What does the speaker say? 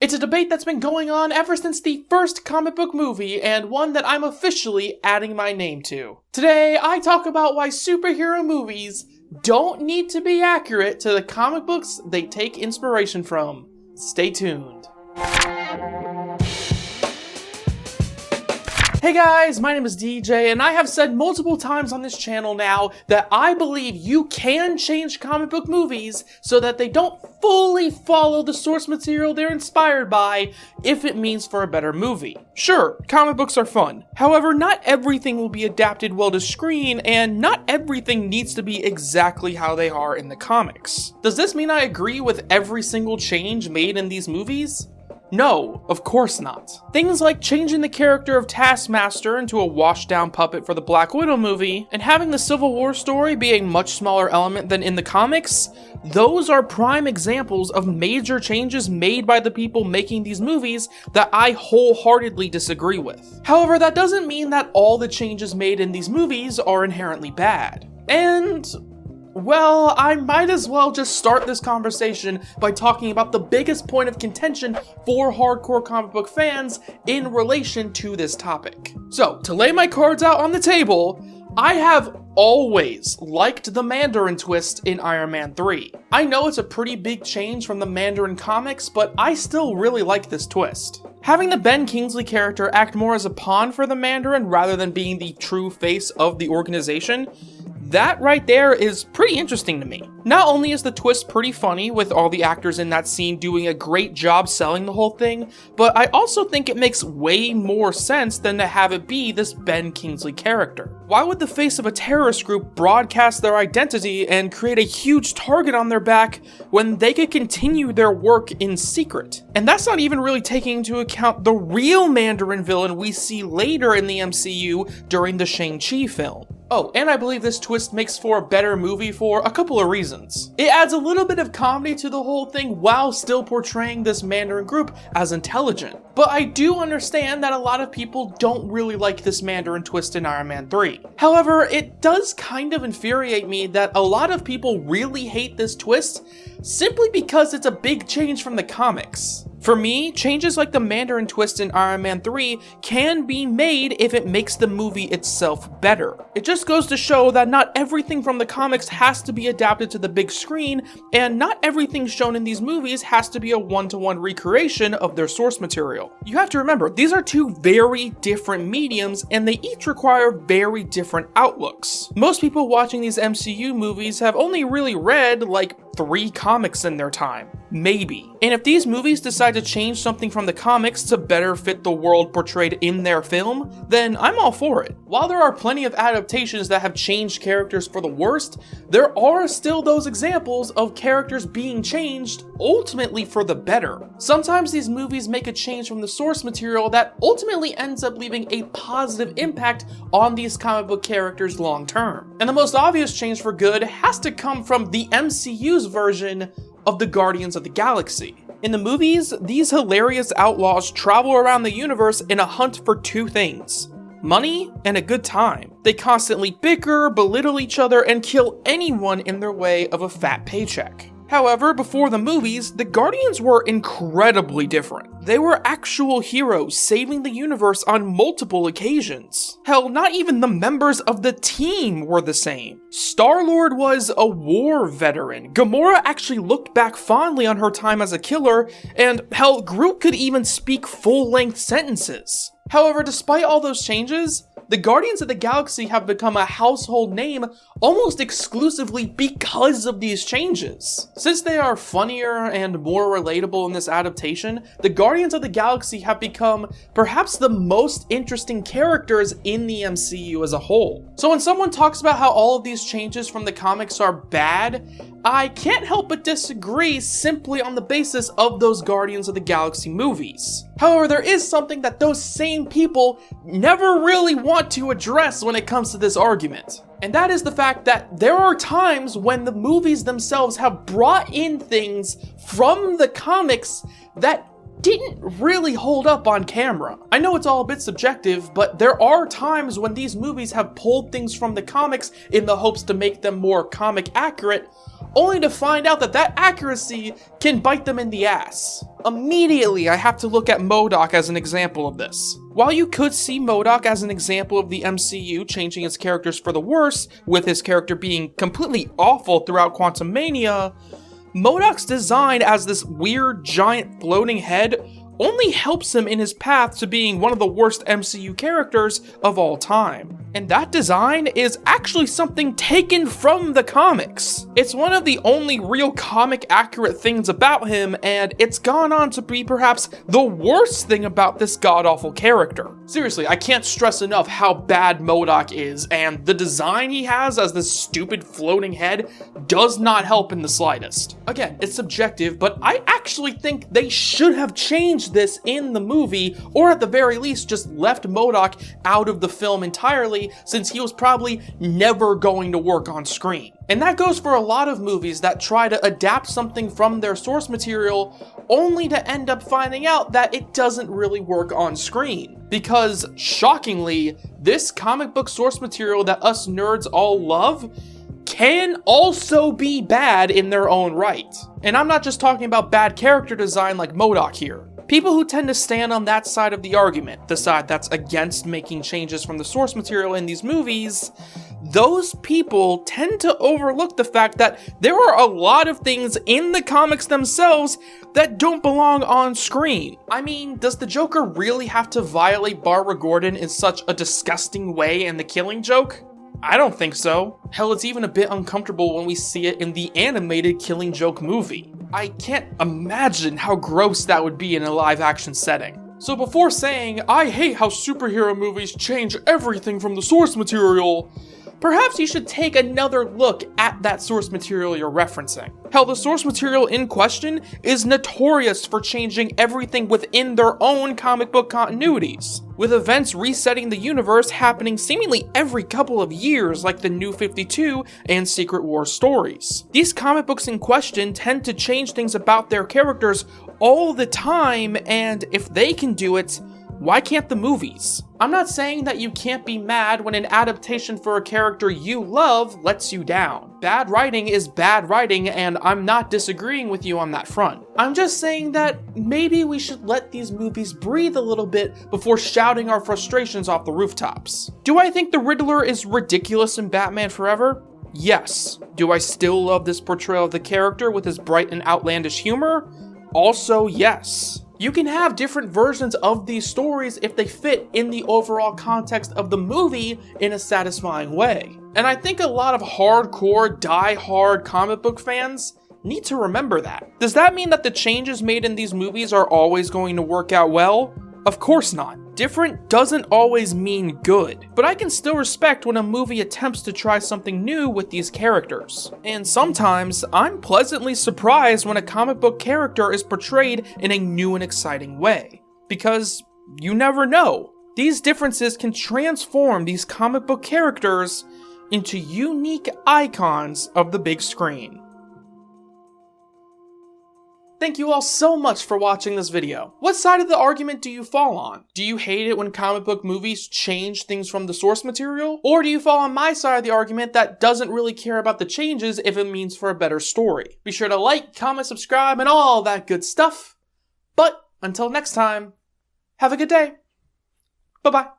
It's a debate that's been going on ever since the first comic book movie, and one that I'm officially adding my name to. Today, I talk about why superhero movies don't need to be accurate to the comic books they take inspiration from. Stay tuned. Hey guys, my name is DJ, and I have said multiple times on this channel now that I believe you can change comic book movies so that they don't fully follow the source material they're inspired by if it means for a better movie. Sure, comic books are fun. However, not everything will be adapted well to screen, and not everything needs to be exactly how they are in the comics. Does this mean I agree with every single change made in these movies? No, of course not. Things like changing the character of Taskmaster into a washed-down puppet for the Black Widow movie, and having the Civil War story be a much smaller element than in the comics, those are prime examples of major changes made by the people making these movies that I wholeheartedly disagree with. However, that doesn't mean that all the changes made in these movies are inherently bad. And well, I might as well just start this conversation by talking about the biggest point of contention for hardcore comic book fans in relation to this topic. So, to lay my cards out on the table, I have always liked the Mandarin twist in Iron Man 3. I know it's a pretty big change from the Mandarin comics, but I still really like this twist. Having the Ben Kingsley character act more as a pawn for the Mandarin rather than being the true face of the organization, that right there is pretty interesting to me. Not only is the twist pretty funny with all the actors in that scene doing a great job selling the whole thing, but I also think it makes way more sense than to have it be this Ben Kingsley character. Why would the face of a terrorist group broadcast their identity and create a huge target on their back when they could continue their work in secret? And that's not even really taking into account the real Mandarin villain we see later in the MCU during the Shang-Chi film. Oh, and I believe this twist makes for a better movie for a couple of reasons. It adds a little bit of comedy to the whole thing while still portraying this Mandarin group as intelligent. But I do understand that a lot of people don't really like this Mandarin twist in Iron Man 3. However, it does kind of infuriate me that a lot of people really hate this twist simply because it's a big change from the comics. For me, changes like the Mandarin twist in Iron Man 3 can be made if it makes the movie itself better. It just goes to show that not everything from the comics has to be adapted to the big screen, and not everything shown in these movies has to be a one-to-one recreation of their source material. You have to remember, these are two very different mediums, and they each require very different outlooks. Most people watching these MCU movies have only really read like 3 comics in their time. Maybe. And if these movies decide to change something from the comics to better fit the world portrayed in their film, then I'm all for it. While there are plenty of adaptations that have changed characters for the worst, there are still those examples of characters being changed ultimately for the better. Sometimes these movies make a change from the source material that ultimately ends up leaving a positive impact on these comic book characters long term. And the most obvious change for good has to come from the MCU's version of the Guardians of the Galaxy. In the movies, these hilarious outlaws travel around the universe in a hunt for 2 things: money and a good time. They constantly bicker, belittle each other, and kill anyone in their way of a fat paycheck. However, before the movies, the Guardians were incredibly different. They were actual heroes saving the universe on multiple occasions. Hell, not even the members of the team were the same. Star-Lord was a war veteran. Gamora actually looked back fondly on her time as a killer, and hell, Groot could even speak full-length sentences. However, despite all those changes, the Guardians of the Galaxy have become a household name almost exclusively because of these changes. Since they are funnier and more relatable in this adaptation, the Guardians of the Galaxy have become perhaps the most interesting characters in the MCU as a whole. So when someone talks about how all of these changes from the comics are bad, I can't help but disagree simply on the basis of those Guardians of the Galaxy movies. However, there is something that those same people never really want to address when it comes to this argument. And that is the fact that there are times when the movies themselves have brought in things from the comics that didn't really hold up on camera. I know it's all a bit subjective, but there are times when these movies have pulled things from the comics in the hopes to make them more comic accurate, only to find out that that accuracy can bite them in the ass. Immediately, I have to look at MODOK as an example of this. While you could see MODOK as an example of the MCU changing its characters for the worse, with his character being completely awful throughout Quantumania, MODOK's design as this weird giant floating head only helps him in his path to being one of the worst MCU characters of all time. And that design is actually something taken from the comics. It's one of the only real comic accurate things about him, and it's gone on to be perhaps the worst thing about this god-awful character. Seriously, I can't stress enough how bad MODOK is, and the design he has as this stupid floating head does not help in the slightest. Again, it's subjective, but I actually think they should have changed this in the movie, or at the very least just left MODOK out of the film entirely, since he was probably never going to work on screen. And that goes for a lot of movies that try to adapt something from their source material only to end up finding out that it doesn't really work on screen. Because, shockingly, this comic book source material that us nerds all love can also be bad in their own right. And I'm not just talking about bad character design like MODOK here. People who tend to stand on that side of the argument, the side that's against making changes from the source material in these movies, those people tend to overlook the fact that there are a lot of things in the comics themselves that don't belong on screen. I mean, does the Joker really have to violate Barbara Gordon in such a disgusting way in The Killing Joke? I don't think so. Hell, it's even a bit uncomfortable when we see it in the animated Killing Joke movie. I can't imagine how gross that would be in a live-action setting. So before saying, I hate how superhero movies change everything from the source material, perhaps you should take another look at that source material you're referencing. Hell, the source material in question is notorious for changing everything within their own comic book continuities, with events resetting the universe happening seemingly every couple of years, like the New 52 and Secret War stories. These comic books in question tend to change things about their characters all the time, and if they can do it, why can't the movies? I'm not saying that you can't be mad when an adaptation for a character you love lets you down. Bad writing is bad writing, and I'm not disagreeing with you on that front. I'm just saying that maybe we should let these movies breathe a little bit before shouting our frustrations off the rooftops. Do I think the Riddler is ridiculous in Batman Forever? Yes. Do I still love this portrayal of the character with his bright and outlandish humor? Also, yes. You can have different versions of these stories if they fit in the overall context of the movie in a satisfying way. And I think a lot of hardcore, die-hard comic book fans need to remember that. Does that mean that the changes made in these movies are always going to work out well? Of course not. Different doesn't always mean good, but I can still respect when a movie attempts to try something new with these characters. And sometimes, I'm pleasantly surprised when a comic book character is portrayed in a new and exciting way. Because you never know. These differences can transform these comic book characters into unique icons of the big screen. Thank you all so much for watching this video. What side of the argument do you fall on? Do you hate it when comic book movies change things from the source material? Or do you fall on my side of the argument that doesn't really care about the changes if it means for a better story? Be sure to like, comment, subscribe, and all that good stuff. But until next time, have a good day. Bye-bye.